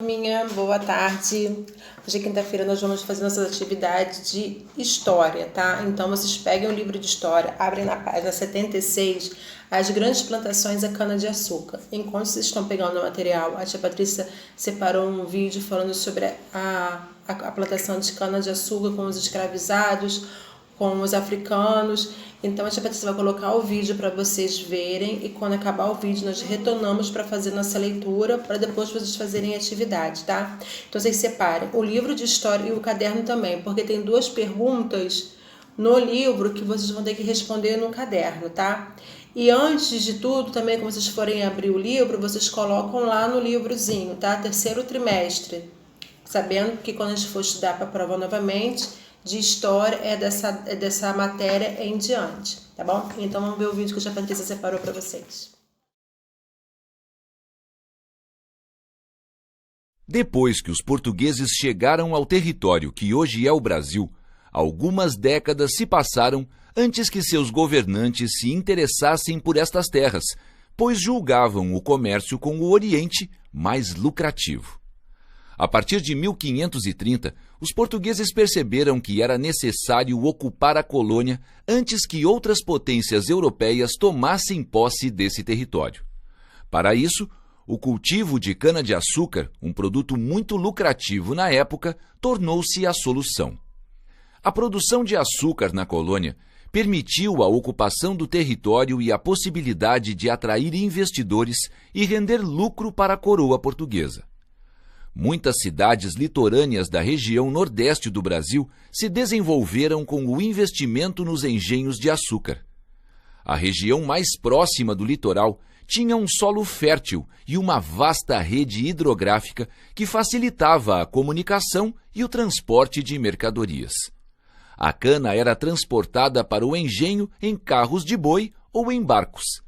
Minha boa tarde. Hoje é quinta-feira, nós vamos fazer nossas atividades de história, tá? Então vocês peguem o livro de história, abrem na página 76 as grandes plantações da cana-de-açúcar. Enquanto vocês estão pegando o material, a tia Patrícia separou um vídeo falando sobre a plantação de cana-de-açúcar com os escravizados, com os africanos. Então a tia Patrícia vai colocar o vídeo para vocês verem e quando acabar o vídeo nós retornamos para fazer nossa leitura, para depois vocês fazerem atividade, tá? Então vocês separem o livro de história e o caderno também, porque tem duas perguntas no livro que vocês vão ter que responder no caderno, tá? E antes de tudo, também quando vocês forem abrir o livro, vocês colocam lá no livrozinho, tá? Terceiro trimestre, sabendo que quando a gente for estudar para a prova novamente, de história é dessa matéria em diante, tá bom? Então vamos ver o vídeo que a Patrícia separou para vocês. Depois que os portugueses chegaram ao território que hoje é o Brasil, algumas décadas se passaram antes que seus governantes se interessassem por estas terras, pois julgavam o comércio com o Oriente mais lucrativo. A partir de 1530, os portugueses perceberam que era necessário ocupar a colônia antes que outras potências europeias tomassem posse desse território. Para isso, o cultivo de cana-de-açúcar, um produto muito lucrativo na época, tornou-se a solução. A produção de açúcar na colônia permitiu a ocupação do território e a possibilidade de atrair investidores e render lucro para a coroa portuguesa. Muitas cidades litorâneas da região nordeste do Brasil se desenvolveram com o investimento nos engenhos de açúcar. A região mais próxima do litoral tinha um solo fértil e uma vasta rede hidrográfica que facilitava a comunicação e o transporte de mercadorias. A cana era transportada para o engenho em carros de boi ou em barcos.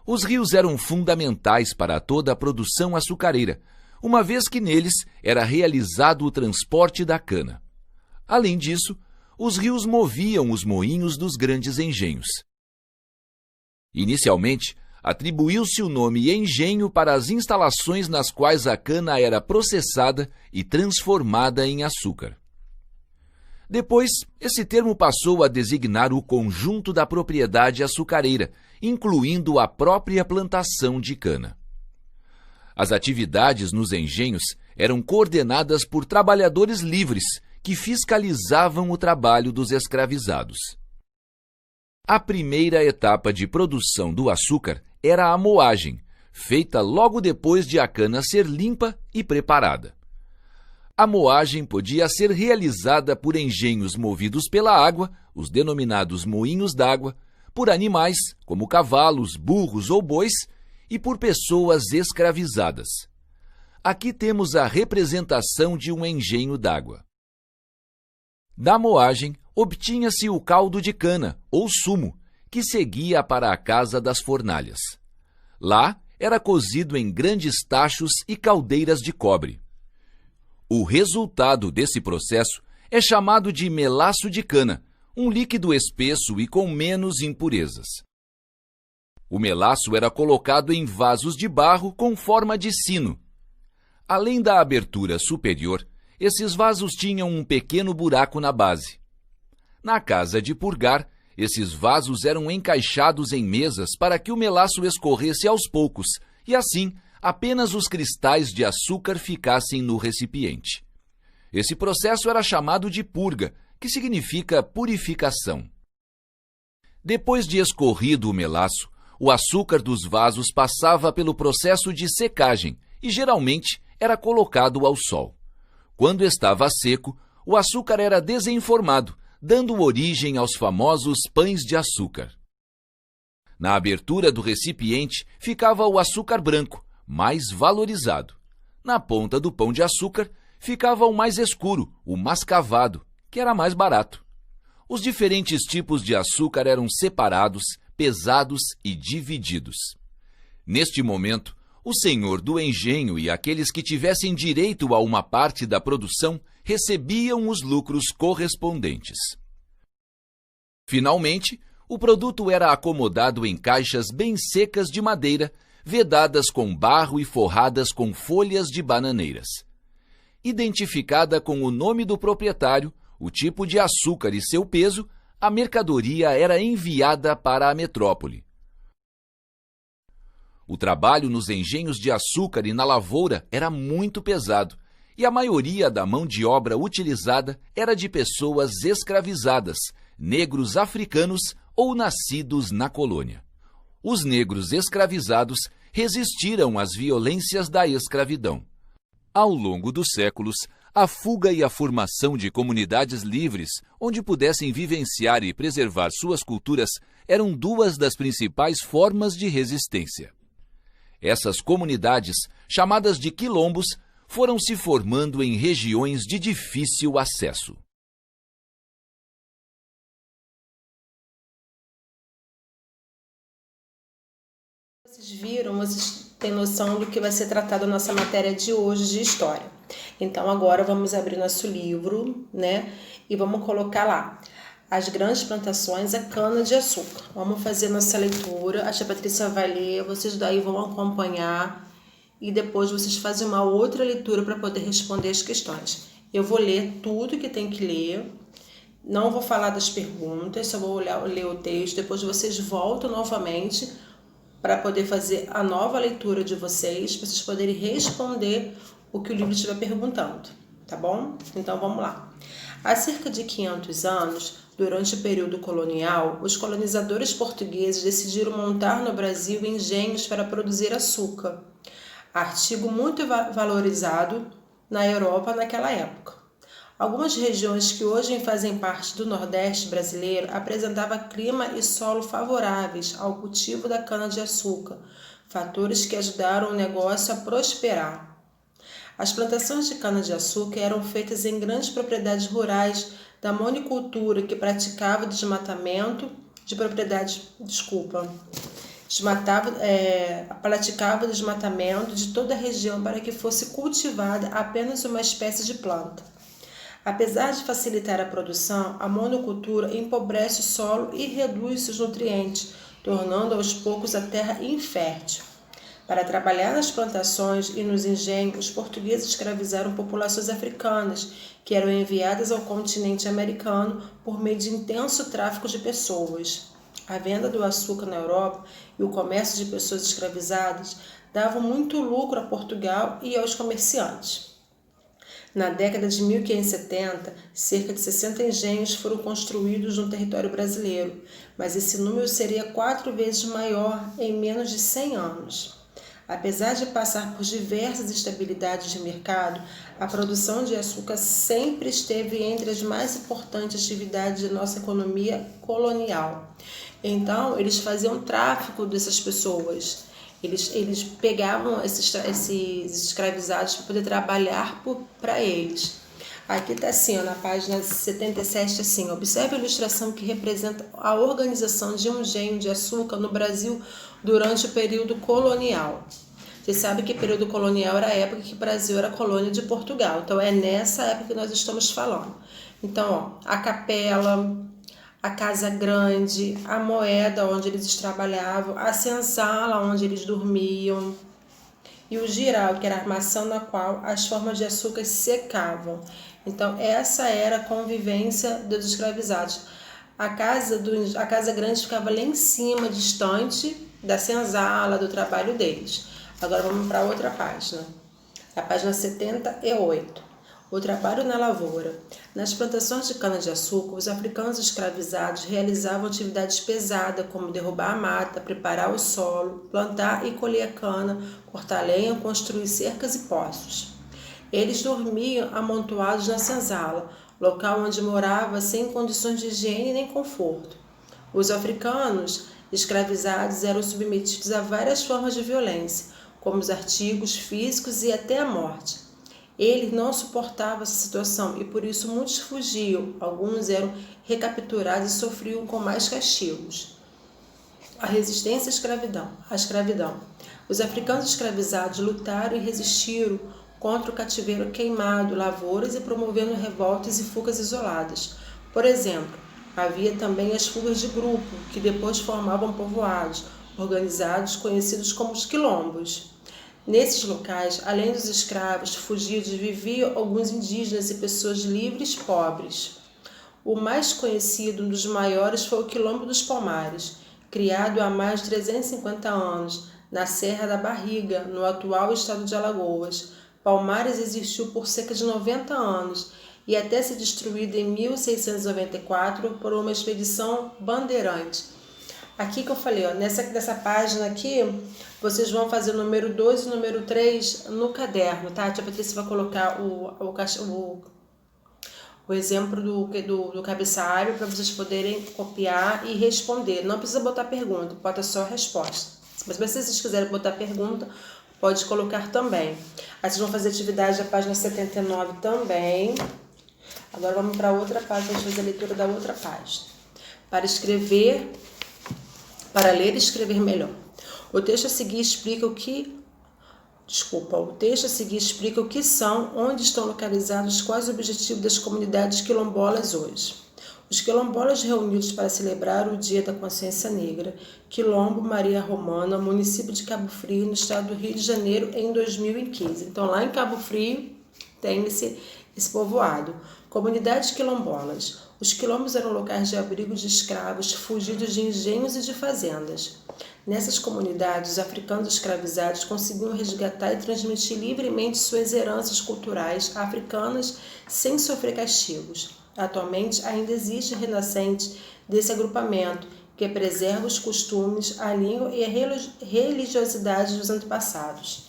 Os rios eram fundamentais para toda a produção açucareira, uma vez que neles era realizado o transporte da cana. Além disso, os rios moviam os moinhos dos grandes engenhos. Inicialmente, atribuiu-se o nome engenho para as instalações nas quais a cana era processada e transformada em açúcar. Depois, esse termo passou a designar o conjunto da propriedade açucareira, incluindo a própria plantação de cana. As atividades nos engenhos eram coordenadas por trabalhadores livres que fiscalizavam o trabalho dos escravizados. A primeira etapa de produção do açúcar era a moagem, feita logo depois de a cana ser limpa e preparada. A moagem podia ser realizada por engenhos movidos pela água, os denominados moinhos d'água, por animais, como cavalos, burros ou bois, e por pessoas escravizadas. Aqui temos a representação de um engenho d'água. Da moagem, obtinha-se o caldo de cana, ou sumo, que seguia para a casa das fornalhas. Lá, era cozido em grandes tachos e caldeiras de cobre. O resultado desse processo é chamado de melaço de cana, um líquido espesso e com menos impurezas. O melaço era colocado em vasos de barro com forma de sino. Além da abertura superior, esses vasos tinham um pequeno buraco na base. Na casa de purgar, esses vasos eram encaixados em mesas para que o melaço escorresse aos poucos e, assim, apenas os cristais de açúcar ficassem no recipiente. Esse processo era chamado de purga, que significa purificação. Depois de escorrido o melaço, o açúcar dos vasos passava pelo processo de secagem e, geralmente, era colocado ao sol. Quando estava seco, o açúcar era desenformado, dando origem aos famosos pães de açúcar. Na abertura do recipiente ficava o açúcar branco, mais valorizado. Na ponta do pão de açúcar ficava o mais escuro, o mascavado, que era mais barato. Os diferentes tipos de açúcar eram separados, pesados e divididos. Neste momento, o senhor do engenho e aqueles que tivessem direito a uma parte da produção recebiam os lucros correspondentes. Finalmente, o produto era acomodado em caixas bem secas de madeira, vedadas com barro e forradas com folhas de bananeiras. Identificada com o nome do proprietário, o tipo de açúcar e seu peso, a mercadoria era enviada para a metrópole. O trabalho nos engenhos de açúcar e na lavoura era muito pesado, e a maioria da mão de obra utilizada era de pessoas escravizadas, negros africanos ou nascidos na colônia. Os negros escravizados resistiram às violências da escravidão. Ao longo dos séculos, a fuga e a formação de comunidades livres, onde pudessem vivenciar e preservar suas culturas, eram duas das principais formas de resistência. Essas comunidades, chamadas de quilombos, foram se formando em regiões de difícil acesso. Vocês viram, vocês têm noção do que vai ser tratado a nossa matéria de hoje de história. Então agora vamos abrir nosso livro, né? E vamos colocar lá as grandes plantações, a cana-de-açúcar. Vamos fazer nossa leitura, a tia Patrícia vai ler, vocês daí vão acompanhar e depois vocês fazem uma outra leitura para poder responder as questões. Eu vou ler tudo que tem que ler, não vou falar das perguntas, só vou ler o texto, depois vocês voltam novamente para poder fazer a nova leitura de vocês, para vocês poderem responder o que o livro estiver perguntando, tá bom? Então vamos lá. Há cerca de 500 anos, durante o período colonial, os colonizadores portugueses decidiram montar no Brasil engenhos para produzir açúcar, artigo muito valorizado na Europa naquela época. Algumas regiões que hoje fazem parte do Nordeste brasileiro apresentavam clima e solo favoráveis ao cultivo da cana-de-açúcar, fatores que ajudaram o negócio a prosperar. As plantações de cana-de-açúcar eram feitas em grandes propriedades rurais da monicultura que praticava desmatamento de propriedades, praticava desmatamento de toda a região para que fosse cultivada apenas uma espécie de planta. Apesar de facilitar a produção, a monocultura empobrece o solo e reduz seus nutrientes, tornando aos poucos a terra infértil. Para trabalhar nas plantações e nos engenhos, os portugueses escravizaram populações africanas, que eram enviadas ao continente americano por meio de intenso tráfico de pessoas. A venda do açúcar na Europa e o comércio de pessoas escravizadas davam muito lucro a Portugal e aos comerciantes. Na década de 1570, cerca de 60 engenhos foram construídos no território brasileiro, mas esse número seria 4 vezes maior em menos de 100 anos. Apesar de passar por diversas instabilidades de mercado, a produção de açúcar sempre esteve entre as mais importantes atividades da nossa economia colonial. Então, eles faziam tráfico dessas pessoas. Eles pegavam esses escravizados para poder trabalhar para eles. Aqui está assim, ó, na página 77, assim, observe a ilustração que representa a organização de um engenho de açúcar no Brasil durante o período colonial. Vocês sabem que o período colonial era a época que o Brasil era colônia de Portugal. Então, é nessa época que nós estamos falando. Então, ó, a capela, a casa grande, a moeda onde eles trabalhavam, a senzala onde eles dormiam e o giral, que era a armação na qual as formas de açúcar secavam. Então, essa era a convivência dos escravizados. A casa grande ficava lá em cima, distante da senzala, do trabalho deles. Agora vamos para outra página, a página 78. O trabalho na lavoura. Nas plantações de cana-de-açúcar, os africanos escravizados realizavam atividades pesadas, como derrubar a mata, preparar o solo, plantar e colher a cana, cortar lenha, construir cercas e poços. Eles dormiam amontoados na senzala, local onde morava sem condições de higiene nem conforto. Os africanos escravizados eram submetidos a várias formas de violência, como os artigos físicos e até a morte. Eles não suportavam essa situação e por isso muitos fugiam, alguns eram recapturados e sofriam com mais castigos. A resistência à escravidão. Os africanos escravizados lutaram e resistiram contra o cativeiro queimado, lavouras e promovendo revoltas e fugas isoladas. Por exemplo, havia também as fugas de grupo, que depois formavam povoados, organizados conhecidos como os quilombos. Nesses locais, além dos escravos fugidos, viviam alguns indígenas e pessoas livres pobres. O mais conhecido, um dos maiores, foi o Quilombo dos Palmares, criado há mais de 350 anos, na Serra da Barriga, no atual estado de Alagoas. Palmares existiu por cerca de 90 anos e até ser destruído em 1694 por uma expedição bandeirante. Aqui que eu falei, ó, nessa página aqui, vocês vão fazer o número 2 e o número 3 no caderno, tá? A tia Patrícia vai colocar o exemplo do cabeçalho para vocês poderem copiar e responder. Não precisa botar pergunta, bota só a resposta. Mas se vocês quiserem botar pergunta, pode colocar também. Aí vocês vão fazer atividade da página 79 também. Agora vamos para outra página, vamos fazer a leitura da outra página. Para ler e escrever melhor. O texto a seguir explica o que são, onde estão localizados, quais os objetivos das comunidades quilombolas hoje. Os quilombolas reunidos para celebrar o Dia da Consciência Negra, Quilombo Maria Romana, município de Cabo Frio, no estado do Rio de Janeiro, em 2015. Então, lá em Cabo Frio, tem esse povoado. Comunidades quilombolas. Os quilombos eram locais de abrigo de escravos fugidos de engenhos e de fazendas. Nessas comunidades, os africanos escravizados conseguiam resgatar e transmitir livremente suas heranças culturais africanas sem sofrer castigos. Atualmente, ainda existe renascente desse agrupamento, que preserva os costumes, a língua e a religiosidade dos antepassados.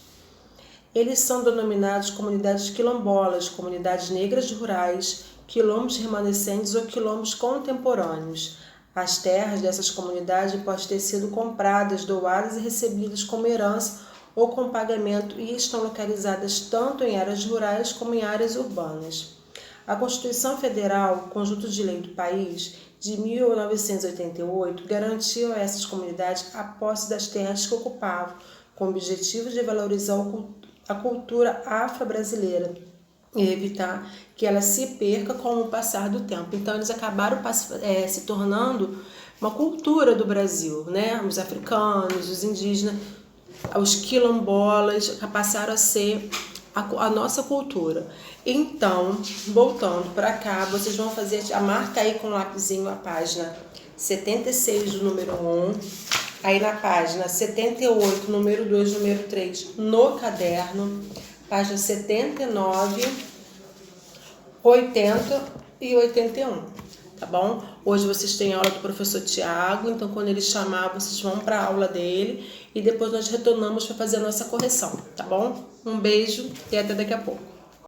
Eles são denominados comunidades quilombolas, comunidades negras rurais, quilombos remanescentes ou quilombos contemporâneos. As terras dessas comunidades podem ter sido compradas, doadas e recebidas como herança ou com pagamento e estão localizadas tanto em áreas rurais como em áreas urbanas. A Constituição Federal, conjunto de lei do país, de 1988, garantiu a essas comunidades a posse das terras que ocupavam, com o objetivo de valorizar a cultura afro-brasileira e evitar que ela se perca com o passar do tempo. Então, eles acabaram se tornando uma cultura do Brasil, né? Os africanos, os indígenas, os quilombolas passaram a ser a nossa cultura. Então, voltando para cá, vocês vão fazer, marca aí com um lapisinho a página 76 do número 1, aí na página 78, número 2, número 3 no caderno, página 79, 80 e 81, tá bom? Hoje vocês têm aula do professor Tiago, então quando ele chamar, vocês vão para a aula dele e depois nós retornamos para fazer a nossa correção, tá bom? Um beijo e até daqui a pouco.